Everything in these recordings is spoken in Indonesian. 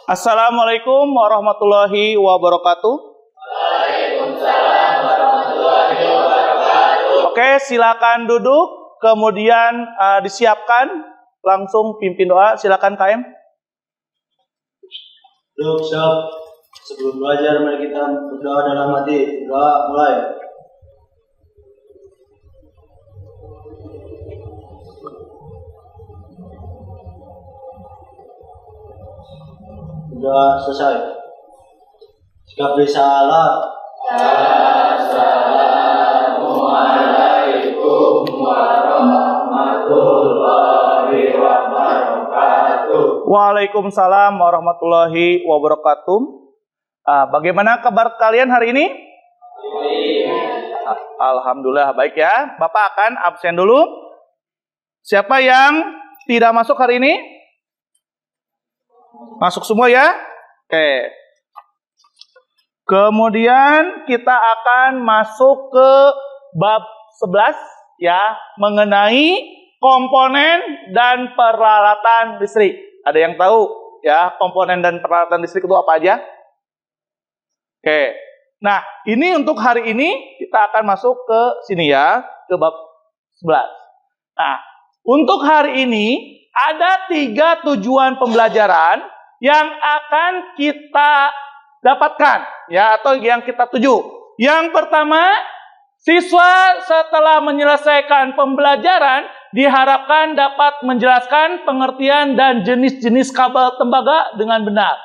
Assalamualaikum warahmatullahi wabarakatuh. Waalaikumsalam warahmatullahi wabarakatuh. Oke, silakan duduk, kemudian disiapkan langsung pimpin doa. Silakan KM. Duduk, siap. Sebelum belajar, mari kita berdoa dalam hati. Doa mulai. Sudah selesai. Jika bersalah, Assalamualaikum warahmatullahi wabarakatuh. Waalaikumsalam warahmatullahi wabarakatuh. Bagaimana kabar kalian hari ini? Alhamdulillah baik ya. Bapak akan absen dulu. Siapa yang tidak masuk hari ini? Masuk semua ya? Oke. Kemudian kita akan masuk ke bab 11 ya, mengenai komponen dan peralatan listrik. Ada yang tahu ya komponen dan peralatan listrik itu apa aja? Oke. Nah, ini untuk hari ini kita akan masuk ke sini ya, ke bab 11. Nah, untuk hari ini ada 3 tujuan pembelajaran yang akan kita dapatkan ya, atau yang kita tuju. Yang pertama, siswa setelah menyelesaikan pembelajaran diharapkan dapat menjelaskan pengertian dan jenis-jenis kabel tembaga dengan benar.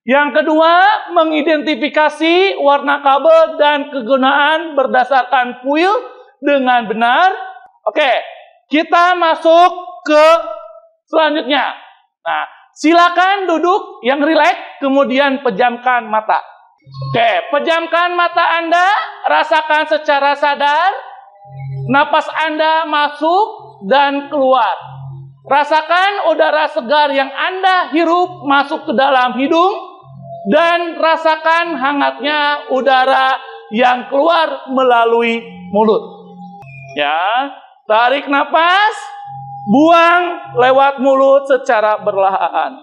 Yang kedua, mengidentifikasi warna kabel dan kegunaan berdasarkan kuil dengan benar. Oke, kita masuk ke selanjutnya. Nah, silakan duduk yang rileks, kemudian pejamkan mata. Oke, pejamkan mata Anda, rasakan secara sadar napas Anda masuk dan keluar. Rasakan udara segar yang Anda hirup masuk ke dalam hidung dan rasakan hangatnya udara yang keluar melalui mulut. Ya, tarik napas, buang lewat mulut secara perlahan.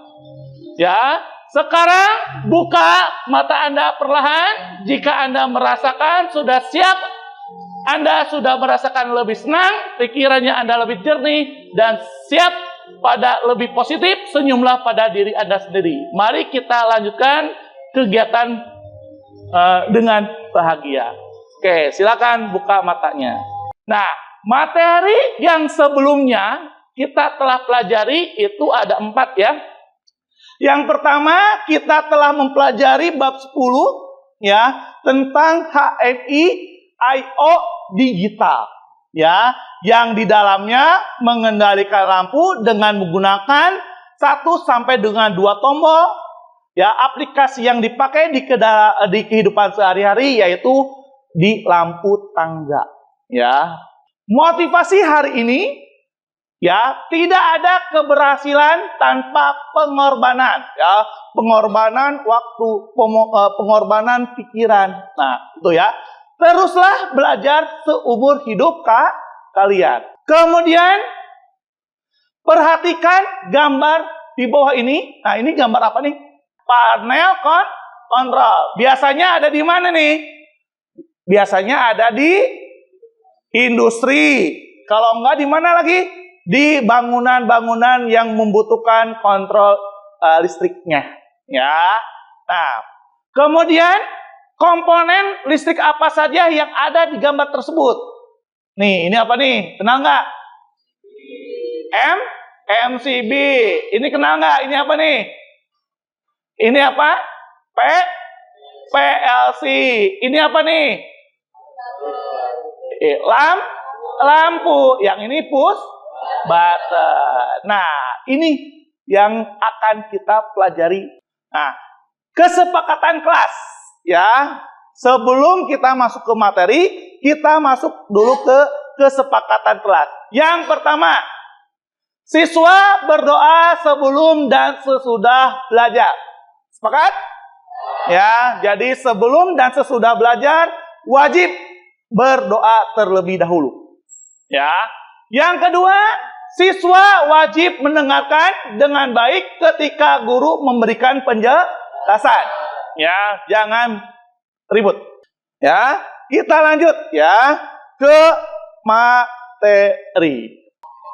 Ya, sekarang buka mata Anda perlahan. Jika Anda merasakan sudah siap, Anda sudah merasakan lebih senang, pikirannya Anda lebih jernih dan siap pada lebih positif, senyumlah pada diri Anda sendiri. Mari kita lanjutkan kegiatan dengan bahagia. Oke, silakan buka matanya. Nah, materi yang sebelumnya kita telah pelajari itu ada 4 ya. Yang pertama kita telah mempelajari bab 10 ya, tentang HMI I/O digital ya, yang di dalamnya mengendalikan lampu dengan menggunakan 1 sampai dengan 2 tombol ya. Aplikasi yang dipakai di kehidupan sehari-hari yaitu di lampu tangga ya. Motivasi hari ini ya, tidak ada keberhasilan tanpa pengorbanan ya, pengorbanan waktu, pengorbanan pikiran. Nah, itu ya. Teruslah belajar seumur hidup kalian. Kemudian perhatikan gambar di bawah ini. Nah, ini gambar apa nih? Panel kontrol. Biasanya ada di mana nih? Biasanya ada di industri. Kalau enggak di mana lagi? Di bangunan-bangunan yang membutuhkan kontrol listriknya ya. Nah, kemudian komponen listrik apa saja yang ada di gambar tersebut? Nih, ini apa nih? Kenal nggak? MCB. Ini kenal nggak? Ini apa nih? Ini apa? PLC. Ini apa nih? Lampu. Yang ini push button. Nah, ini yang akan kita pelajari. Nah, kesepakatan kelas ya. Sebelum kita masuk ke materi, kita masuk dulu ke kesepakatan kelas. Yang pertama, siswa berdoa sebelum dan sesudah belajar. Sepakat? Ya, jadi sebelum dan sesudah belajar wajib berdoa terlebih dahulu. Ya. Yang kedua, Siswa wajib mendengarkan dengan baik ketika guru memberikan penjelasan. Ya, jangan ribut. Ya, kita lanjut ya ke materi.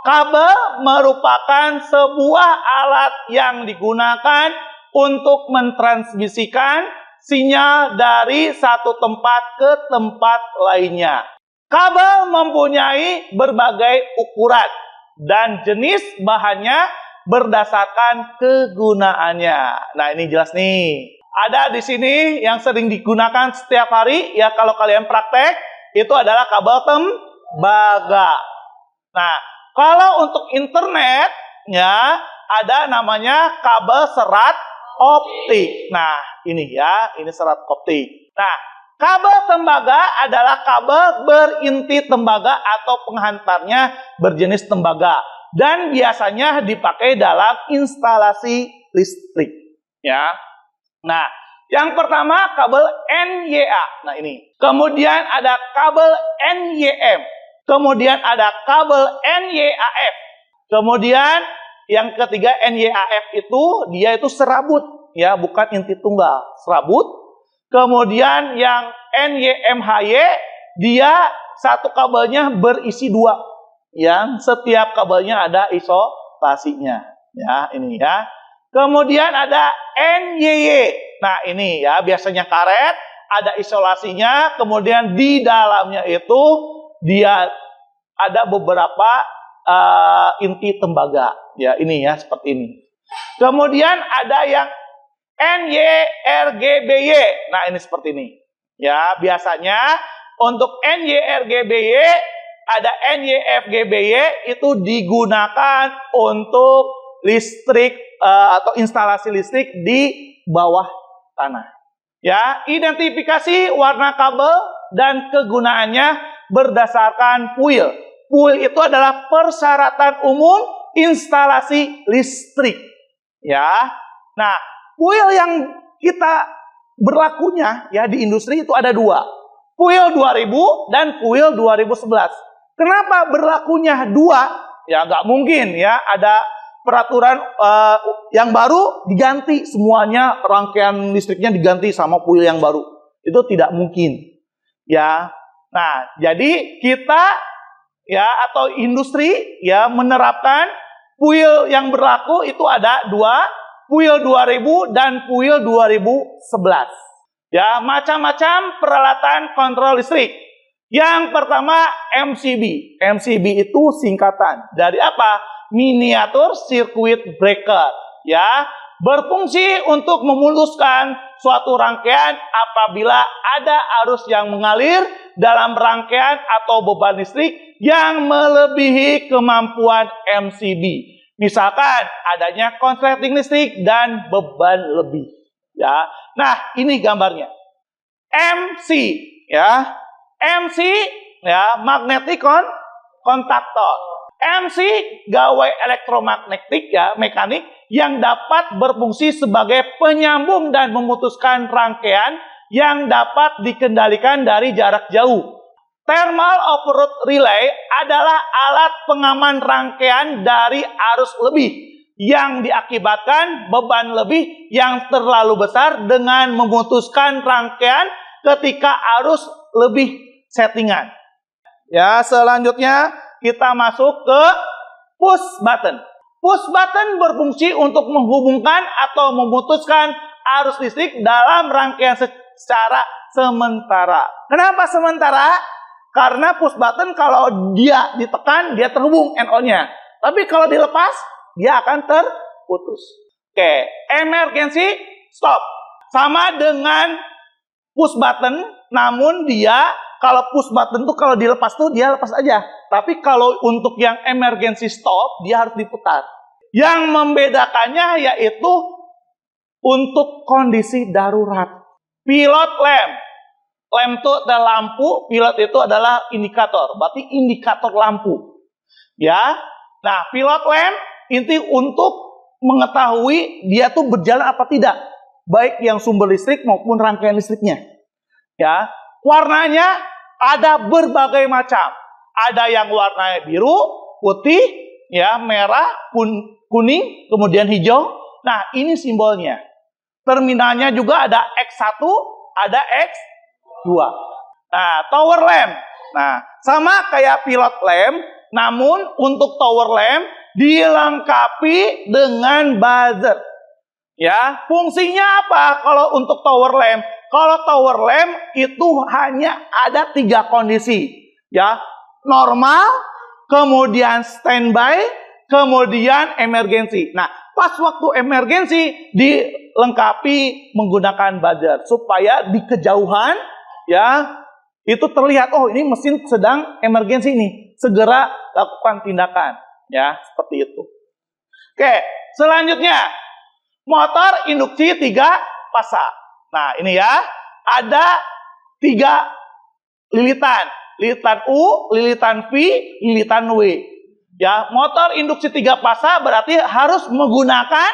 Kabel merupakan sebuah alat yang digunakan untuk mentransmisikan sinyal dari satu tempat ke tempat lainnya. Kabel mempunyai berbagai ukuran dan jenis bahannya berdasarkan kegunaannya. Nah, ini jelas nih. Ada di sini yang sering digunakan setiap hari ya kalau kalian praktek itu adalah kabel tembaga. Nah, kalau untuk internet ya ada namanya kabel serat optik. Nah, ini ya, ini serat optik. Nah, kabel tembaga adalah kabel berinti tembaga atau penghantarnya berjenis tembaga dan biasanya dipakai dalam instalasi listrik. Ya. Nah, yang pertama kabel NYA. Nah, ini. Kemudian ada kabel NYM. Kemudian ada kabel NYAF. Kemudian yang ketiga NYAF dia itu serabut, ya, bukan inti tunggal, serabut. Kemudian yang NYMHY dia satu kabelnya berisi dua, yang setiap kabelnya ada isolasinya, ya ini ya. Kemudian ada NYY. Nah ini ya biasanya karet, ada isolasinya. Kemudian di dalamnya itu dia ada beberapa inti tembaga. Ya ini ya seperti ini. Kemudian ada yang NYRGBY. Nah ini seperti ini. Ya biasanya untuk NYRGBY ada NYFGBY itu digunakan untuk listrik atau instalasi listrik di bawah tanah. Ya, identifikasi warna kabel dan kegunaannya berdasarkan PUIL. PUIL itu adalah persyaratan umum instalasi listrik. Ya. Nah, PUIL yang kita berlakunya ya di industri itu ada dua. PUIL 2000 dan PUIL 2011. Kenapa berlakunya dua? Ya nggak mungkin ya ada peraturan yang baru diganti semuanya, rangkaian listriknya diganti sama PUIL yang baru. Itu tidak mungkin. Ya. Nah, jadi kita ya atau industri ya menerapkan PUIL yang berlaku itu ada dua, PUIL 2000 dan PUIL 2011. Ya, macam-macam peralatan kontrol listrik. Yang pertama MCB. MCB itu singkatan dari apa? Miniatur Circuit Breaker, ya, berfungsi untuk memutuskan suatu rangkaian apabila ada arus yang mengalir dalam rangkaian atau beban listrik yang melebihi kemampuan MCB. Misalkan adanya konsleting listrik dan beban lebih, ya. Nah, ini gambarnya. MC, ya. MC, ya, magnetic kontaktor. MC gawai elektromagnetik ya, mekanik yang dapat berfungsi sebagai penyambung dan memutuskan rangkaian yang dapat dikendalikan dari jarak jauh. Thermal overload relay adalah alat pengaman rangkaian dari arus lebih yang diakibatkan beban lebih yang terlalu besar dengan memutuskan rangkaian ketika arus lebih settingan. Ya, selanjutnya kita masuk ke push button. Push button berfungsi untuk menghubungkan atau memutuskan arus listrik dalam rangkaian secara sementara. Kenapa sementara? Karena push button kalau dia ditekan, dia terhubung NO-nya. Tapi kalau dilepas, dia akan terputus. Oke, emergency stop. Sama dengan push button, namun dia kalau push button tuh kalau dilepas tuh dia lepas aja. Tapi kalau untuk yang emergency stop dia harus diputar. Yang membedakannya yaitu untuk kondisi darurat. Pilot lamp. Lamp itu adalah lampu, pilot itu adalah indikator. Berarti indikator lampu. Ya. Nah, pilot lamp inti untuk mengetahui dia tuh berjalan apa tidak. Baik yang sumber listrik maupun rangkaian listriknya. Ya. Warnanya ada berbagai macam. Ada yang warnanya biru, putih, ya, merah, kuning, kemudian hijau. Nah, ini simbolnya. Terminalnya juga ada X1, ada X2. Nah, tower lamp. Nah, sama kayak pilot lamp, namun untuk tower lamp dilengkapi dengan buzzer. Ya, fungsinya apa kalau untuk tower lamp? Kalau tower lamp itu hanya ada 3 kondisi. Ya, normal, kemudian standby, kemudian emergency. Nah, pas waktu emergency dilengkapi menggunakan buzzer supaya di kejauhan ya itu terlihat, oh ini mesin sedang emergency nih, segera lakukan tindakan ya, seperti itu. Oke, selanjutnya motor induksi 3 pasang. Nah, ini ya, ada 3 lilitan. Lilitan U, lilitan V, lilitan W. Ya, motor induksi 3 fasa berarti harus menggunakan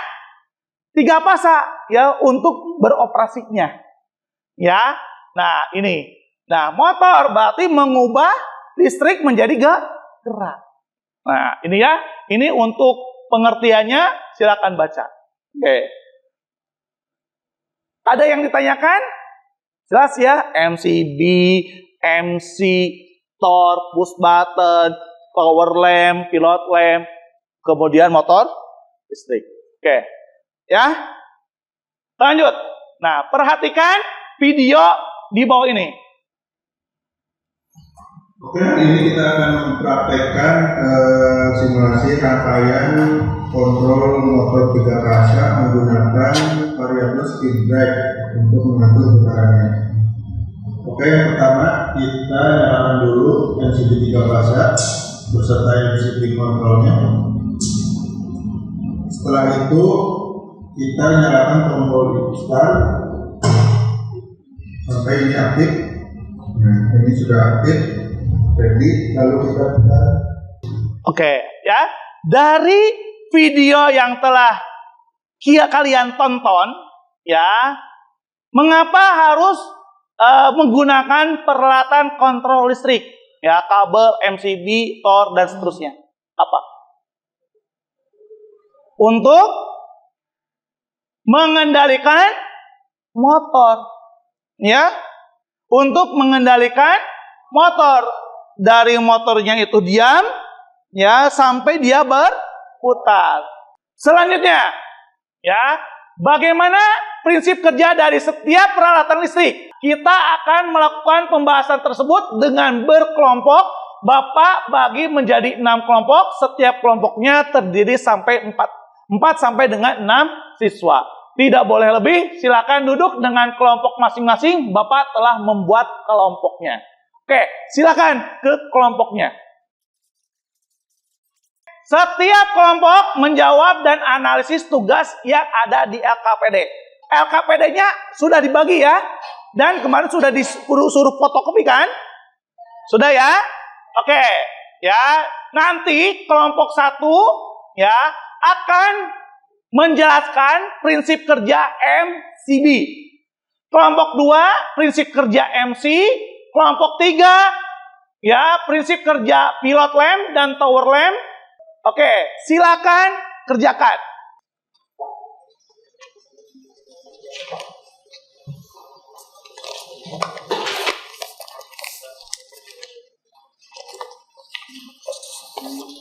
3 fasa ya untuk beroperasinya. Ya. Nah, ini. Nah, motor berarti mengubah listrik menjadi gerak. Nah, ini ya. Ini untuk pengertiannya, silakan baca. Oke. Ada yang ditanyakan? Jelas ya, MCB, MC, torque, push button, power lamp, pilot lamp, kemudian motor listrik. Oke, ya. Lanjut. Nah, perhatikan video di bawah ini. Oke, hari ini kita akan mempraktekkan simulasi rangkaian kontrol motor 3 fasa menggunakan variabel speed brake untuk mengatur getarannya. Oke, yang pertama kita nyalakan dulu MCB 3 fasa beserta MCB kontrolnya. Setelah itu kita nyalakan tombol start sampai ini aktif. Nah, ini sudah aktif. Jadi lalu kita putar. Oke, ya. Dari video yang telah kalian tonton, ya, mengapa harus menggunakan peralatan kontrol listrik, ya, kabel, MCB, torque dan seterusnya? Apa? Untuk mengendalikan motor, ya, untuk mengendalikan motor. Dari motornya itu diam, ya, sampai dia berputar. Selanjutnya, ya, bagaimana prinsip kerja dari setiap peralatan listrik? Kita akan melakukan pembahasan tersebut dengan berkelompok. Bapak bagi menjadi 6 kelompok. Setiap kelompoknya terdiri sampai 4 sampai dengan 6 siswa. Tidak boleh lebih. Silakan duduk dengan kelompok masing-masing. Bapak telah membuat kelompoknya. Oke, silakan ke kelompoknya. Setiap kelompok menjawab dan analisis tugas yang ada di LKPD. LKPD-nya sudah dibagi ya. Dan kemarin sudah disuruh fotokopi kan? Sudah ya? Oke, ya. Nanti kelompok 1 ya akan menjelaskan prinsip kerja MCB. Kelompok 2 prinsip kerja MC. Kelompok 3, ya, prinsip kerja pilot lamp dan tower lamp. Oke, silakan kerjakan.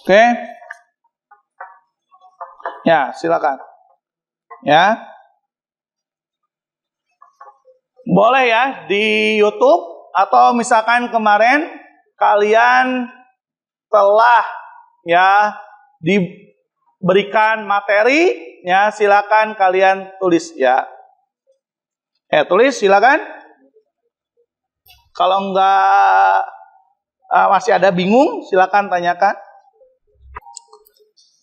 Oke. Ya, silakan. Ya. Boleh ya di YouTube. Atau misalkan kemarin kalian telah ya diberikan materi, ya silakan kalian tulis ya. Tulis silakan. Kalau enggak masih ada bingung, silakan tanyakan.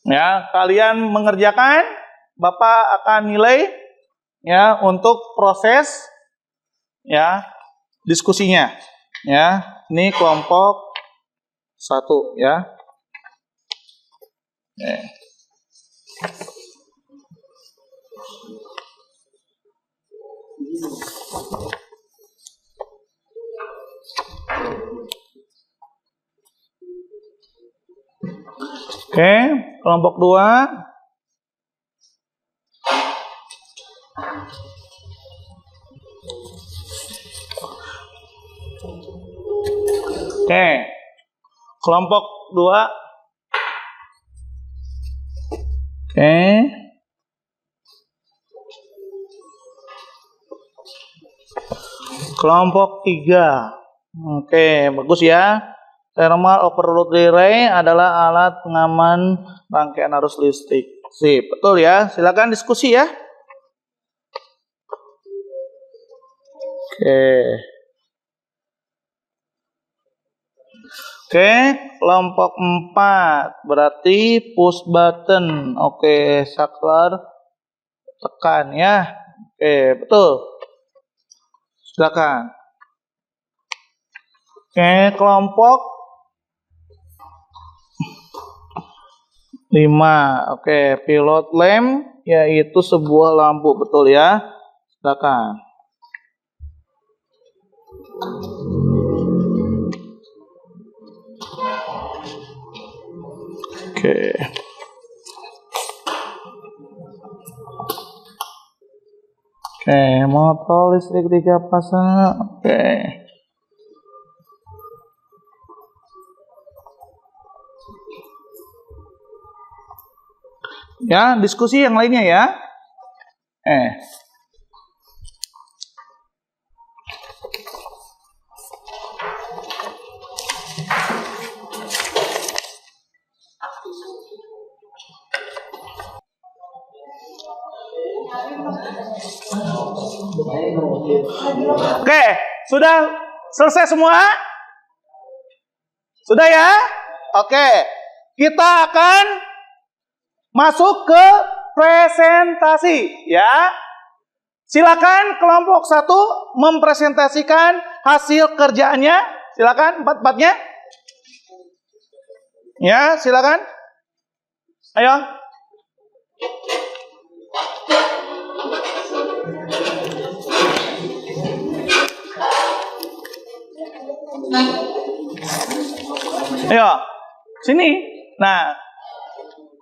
Ya, kalian mengerjakan, Bapak akan nilai ya untuk proses ya diskusinya, ya. Ini kelompok 1, ya. Oke, kelompok 2. Oke, kelompok 2. Oke. Kelompok 3. Oke, bagus ya. Thermal overload relay adalah alat pengaman rangkaian arus listrik. Sip, betul ya. Silakan diskusi ya. Oke. Oke, kelompok 4 berarti push button. Oke, saklar tekan ya. Oke, betul. Silakan. Oke, kelompok 5. Oke, pilot lamp yaitu sebuah lampu, betul ya. Silakan. Oke. Oke, motor listrik 3 pasang. Oke. Ya, diskusi yang lainnya ya. Oke, sudah selesai semua? Sudah ya? Oke, kita akan masuk ke presentasi ya. Silakan kelompok 1 mempresentasikan hasil kerjaannya. Silakan empat-empatnya. Ya, silakan. Ayo. Ayo, sini. Nah,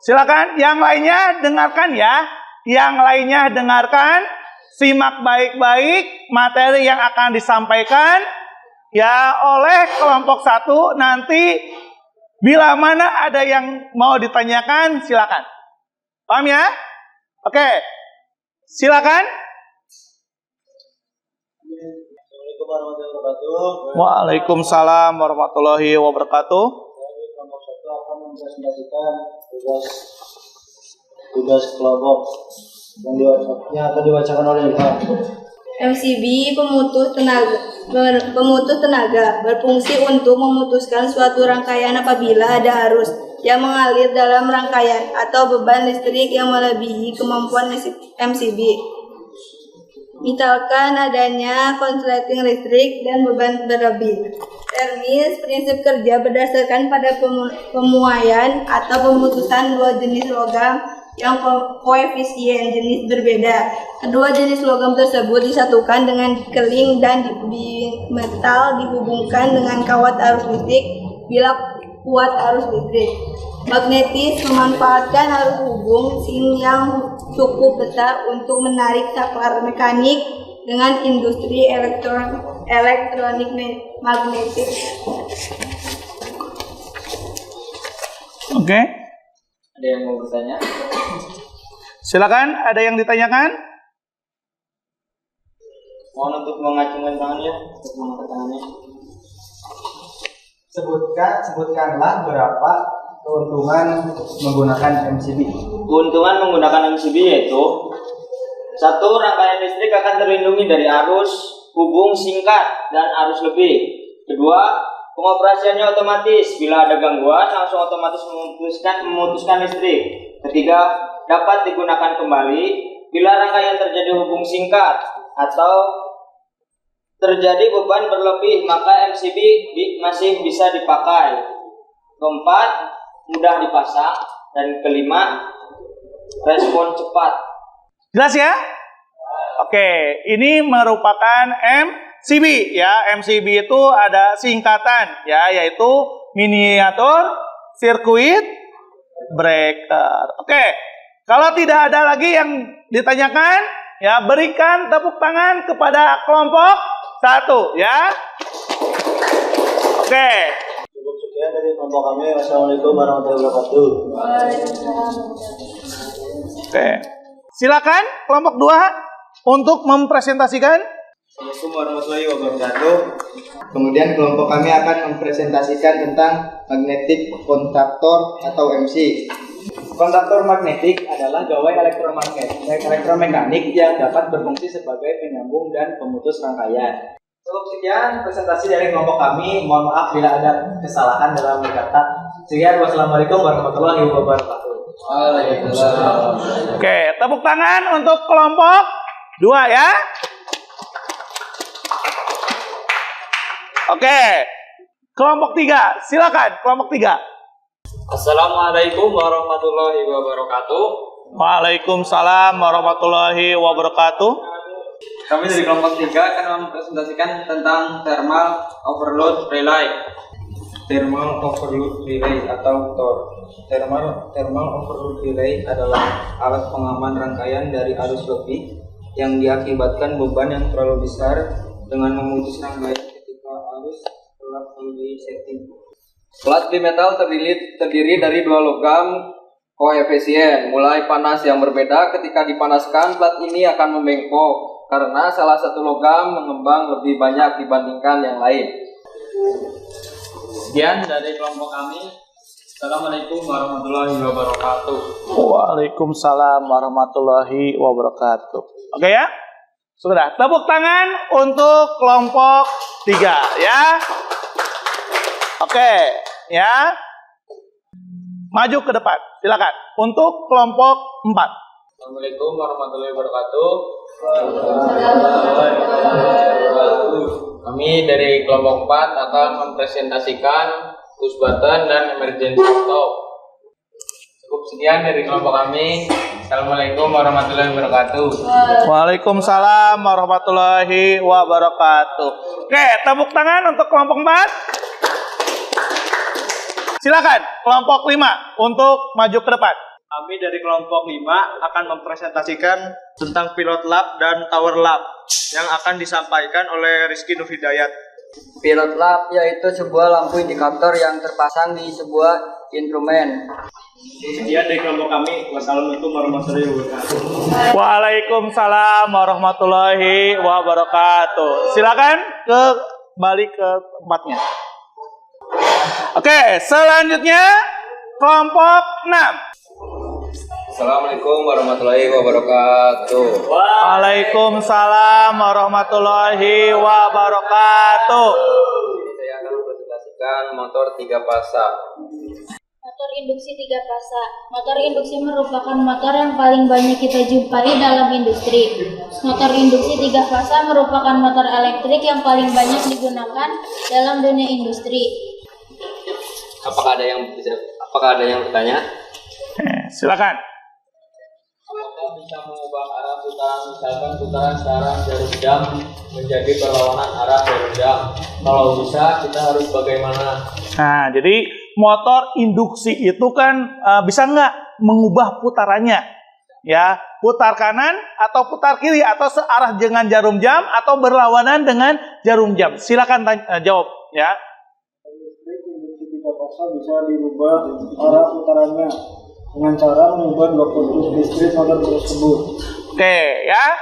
silakan yang lainnya dengarkan ya. Yang lainnya dengarkan, simak baik-baik materi yang akan disampaikan ya oleh kelompok 1. Nanti bila mana ada yang mau ditanyakan, silakan. Paham ya? Oke. Silakan. Assalamualaikum warahmatullahi wabarakatuh. Waalaikumsalam warahmatullahi wabarakatuh. Jadi kelompok 1 akan mempresentasikan tugas kelompok yang akan dibacakan oleh Ilham. MCB pemutus tenaga berfungsi untuk memutuskan suatu rangkaian apabila ada arus yang mengalir dalam rangkaian atau beban listrik yang melebihi kemampuan MCB. Misalkan adanya konsleting listrik dan beban berlebih. Termis prinsip kerja berdasarkan pada pemuaian atau pemutusan dua jenis logam yang koefisien jenis berbeda. Kedua jenis logam tersebut disatukan dengan keling dan metal dihubungkan dengan kawat arus listrik bila kuat arus listrik. Magnetis memanfaatkan arus hubung sing yang cukup besar untuk menarik saklar mekanik dengan industri elektronik magnetik. Oke. Ada yang mau bertanya? Silakan, ada yang ditanyakan? Mohon untuk mengacungkan tangannya, untuk mengangkat tangannya. Sebutkanlah berapa keuntungan menggunakan MCB. Keuntungan menggunakan MCB yaitu: 1. Rangkaian listrik akan terlindungi dari arus hubung singkat dan arus lebih. 2. Pengoperasiannya otomatis, bila ada gangguan langsung otomatis memutuskan listrik. 3. Dapat digunakan kembali bila rangkaian terjadi hubung singkat atau terjadi beban berlebih, maka MCB masih bisa dipakai. 4. Mudah dipasang. Dan 5. Respon cepat. Jelas ya? Oke, ini merupakan MCB ya. MCB itu ada singkatan ya, yaitu miniatur sirkuit breaker. Oke, kalau tidak ada lagi yang ditanyakan, ya berikan tepuk tangan kepada kelompok 1 ya. Oke. Cukup sekian dari kelompok kami. Wassalamualaikum warahmatullahi wabarakatuh. Oke. Silakan kelompok 2 untuk mempresentasikan. Assalamualaikum warahmatullahi wabarakatuh. Kemudian kelompok kami akan mempresentasikan tentang magnetic kontaktor atau MC. Kontaktor magnetik adalah gawai elektromekanik yang dapat berfungsi sebagai penyambung dan pemutus rangkaian. Cukup sekian presentasi dari kelompok kami. Mohon maaf bila ada kesalahan dalam kata. Sekian, wassalamualaikum warahmatullahi wabarakatuh. Waalaikumsalam. Oke, tepuk tangan untuk kelompok 2 ya. Oke. Kelompok 3, silakan kelompok 3. Assalamualaikum warahmatullahi wabarakatuh. Waalaikumsalam warahmatullahi wabarakatuh. Kami dari kelompok 3 akan mempresentasikan tentang thermal overload relay. Thermal overload relay atau TOR. Thermal overload relay adalah alat pengaman rangkaian dari arus lebih yang diakibatkan beban yang terlalu besar dengan memutus rangkaian ketika arus telah melebihi setting. Plat bimetal terdiri dari 2 logam koefisien. Mulai panas yang berbeda, ketika dipanaskan plat ini akan membengkok karena salah satu logam mengembang lebih banyak dibandingkan yang lain. Sekian dari kelompok kami. Assalamualaikum warahmatullahi wabarakatuh. Waalaikumsalam warahmatullahi wabarakatuh. Oke ya. Sudah, tepuk tangan untuk kelompok 3 ya. Oke, ya. Maju ke depan, silakan. Untuk kelompok 4. Assalamualaikum warahmatullahi wabarakatuh. Kami dari kelompok 4 akan mempresentasikan push button dan emergency stop. Cukup sekian dari kelompok kami. Assalamualaikum warahmatullahi wabarakatuh. Waalaikumsalam warahmatullahi wabarakatuh. Oke, tepuk tangan untuk kelompok 4. Silakan kelompok 5 untuk maju ke depan. Kami dari kelompok 5 akan mempresentasikan tentang pilot lab dan tower lab yang akan disampaikan oleh Rizky Nurhidayat. Pilot lab yaitu sebuah lampu indikator yang terpasang di sebuah instrumen. Sekian dari kelompok kami. Wassalamualaikum warahmatullahi wabarakatuh. Waalaikumsalam warahmatullahi wabarakatuh. Silakan kembali ke tempatnya. Oke, selanjutnya kelompok 6. Assalamualaikum warahmatullahi wabarakatuh. Waalaikumsalam warahmatullahi wabarakatuh. Saya akan mempresentasikan motor 3 fasa. Motor induksi 3 fasa. Motor induksi merupakan motor yang paling banyak kita jumpai dalam industri. Motor induksi 3 fasa merupakan motor elektrik yang paling banyak digunakan dalam dunia industri. Apakah ada yang bertanya? Silakan. Apakah bisa mengubah arah putaran, misalkan putaran sekarang jarum jam menjadi berlawanan arah jarum jam? Kalau bisa, kita harus bagaimana? Nah, jadi motor induksi itu kan bisa nggak mengubah putarannya? Ya, putar kanan atau putar kiri atau searah dengan jarum jam atau berlawanan dengan jarum jam. Silakan jawab ya. Bisa dirubah arah putarannya dengan cara mengubah dua kondus listrik motor tersebut. Oke ya,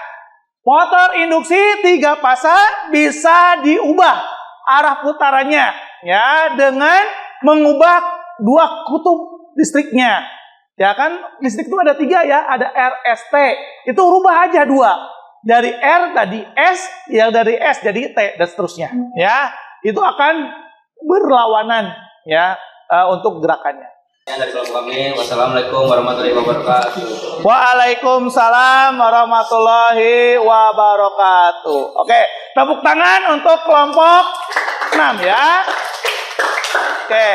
motor induksi 3 fasa bisa diubah arah putarannya ya dengan mengubah 2 kutub listriknya. Ya kan, listrik itu ada 3 ya, ada RST. Itu rubah aja 2. Dari R tadi S, yang dari S jadi T dan seterusnya. Ya, itu akan berlawanan ya untuk gerakannya. Dari kelompok kami, wassalamualaikum warahmatullahi wabarakatuh. Waalaikumsalam warahmatullahi wabarakatuh. Oke, tepuk tangan untuk kelompok 6 ya. Oke.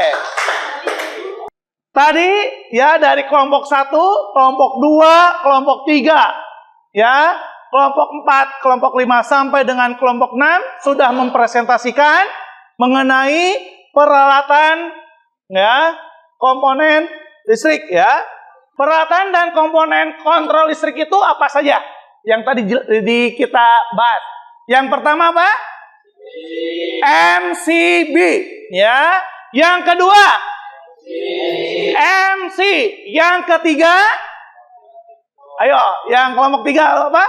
Tadi ya dari kelompok 1, kelompok 2, kelompok 3 ya, kelompok 4, kelompok 5 sampai dengan kelompok 6 sudah mempresentasikan mengenai peralatan ya, komponen listrik ya. Peralatan dan komponen kontrol listrik itu apa saja? Yang tadi kita bahas. Yang pertama apa? MCB ya. Yang kedua MC. Yang ketiga, ayo, yang kelompok 3 apa?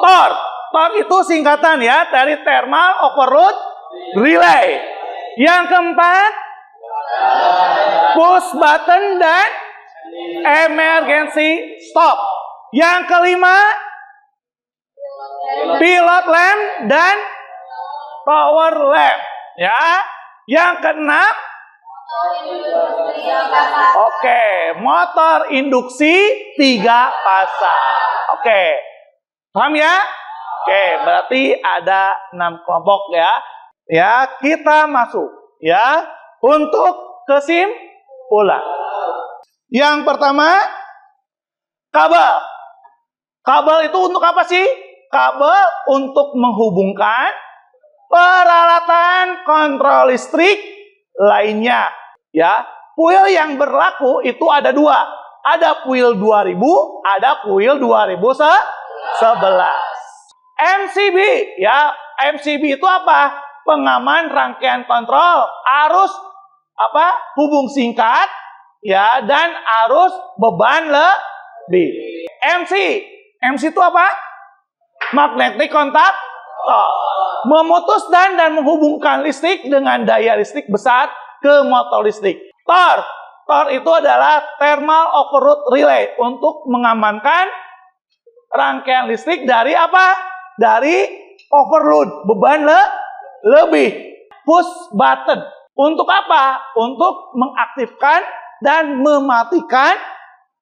TOR. TOR itu singkatan ya dari Thermal Overload Relay. Yang keempat, push button dan emergency stop. Yang kelima, pilot lamp dan power lamp. Ya. Yang keenam, oke, motor induksi 3 pasang. Oke. Paham ya? Oke, berarti ada 6 kelompok ya. Ya, kita masuk ya untuk kesimpulan. Yang pertama, kabel. Kabel itu untuk apa sih? Kabel untuk menghubungkan peralatan kontrol listrik lainnya. Ya, kuil yang berlaku itu ada 2. Ada kuil 2000, ada kuil 2011. MCB ya, MCB itu apa? Pengaman rangkaian kontrol arus apa? Hubung singkat ya dan arus beban lebih. MC itu apa? Magnetic contact. Memutus dan menghubungkan listrik dengan daya listrik besar ke motor listrik. TOR itu adalah Thermal Overload Relay untuk mengamankan rangkaian listrik dari apa? Dari overload, beban lebih. Push button untuk apa? Untuk mengaktifkan dan mematikan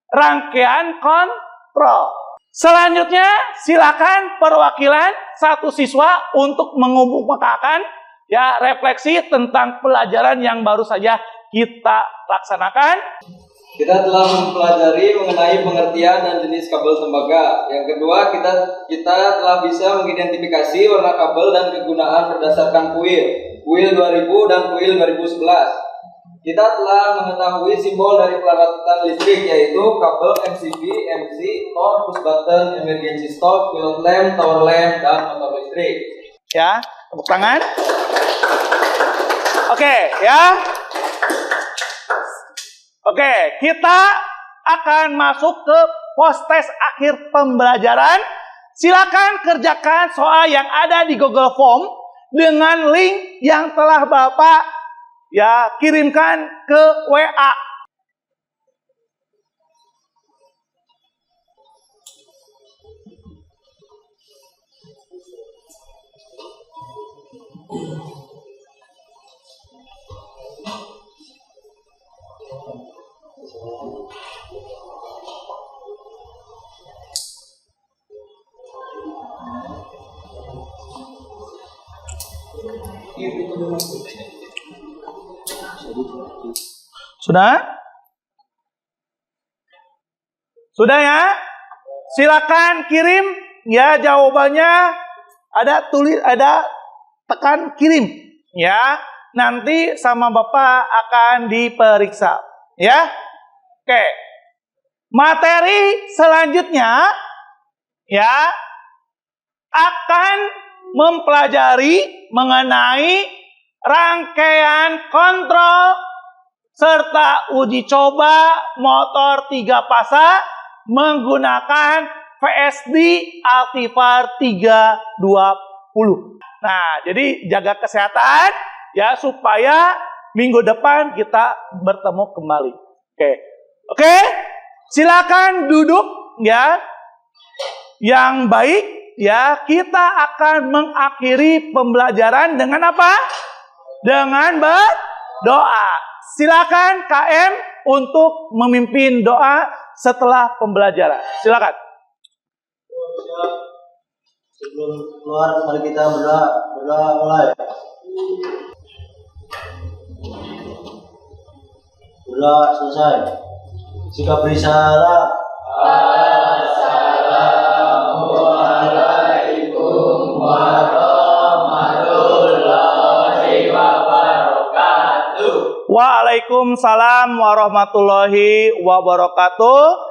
rangkaian kontrol. Selanjutnya, silakan perwakilan satu siswa untuk mengemukakan ya refleksi tentang pelajaran yang baru saja kita laksanakan. Kita telah mempelajari mengenai pengertian dan jenis kabel tembaga. Yang kedua, kita telah bisa mengidentifikasi warna kabel dan kegunaan berdasarkan kuil 2000 dan kuil 2011. Kita telah mengetahui simbol dari peralatan listrik yaitu kabel MCB, MC, TOR, push button, emergency stop, pilot lamp, tower lamp, dan motor listrik. Ya, tepuk tangan. Oke, ya. Oke, kita akan masuk ke post-test akhir pembelajaran. Silakan kerjakan soal yang ada di Google Form dengan link yang telah Bapak ya kirimkan ke WA. Sudah? Sudah ya? Silakan kirim ya jawabannya. Ada tekan kirim ya. Nanti sama Bapak akan diperiksa ya. Oke. Materi selanjutnya ya akan mempelajari mengenai rangkaian kontrol serta uji coba motor 3 pasang menggunakan VSD Altivar 320. Nah, jadi jaga kesehatan ya supaya minggu depan kita bertemu kembali. Oke. Silakan duduk ya. Yang baik ya, kita akan mengakhiri pembelajaran dengan apa? Dengan berdoa. Silakan KM untuk memimpin doa setelah pembelajaran. Silakan. Sebelum keluar, mari kita berdoa mulai. Berdoa selesai. Jika beri salah. Assalamualaikum warahmatullahi wabarakatuh. Waalaikumsalam. Waalaikumsalam warahmatullahi wabarakatuh.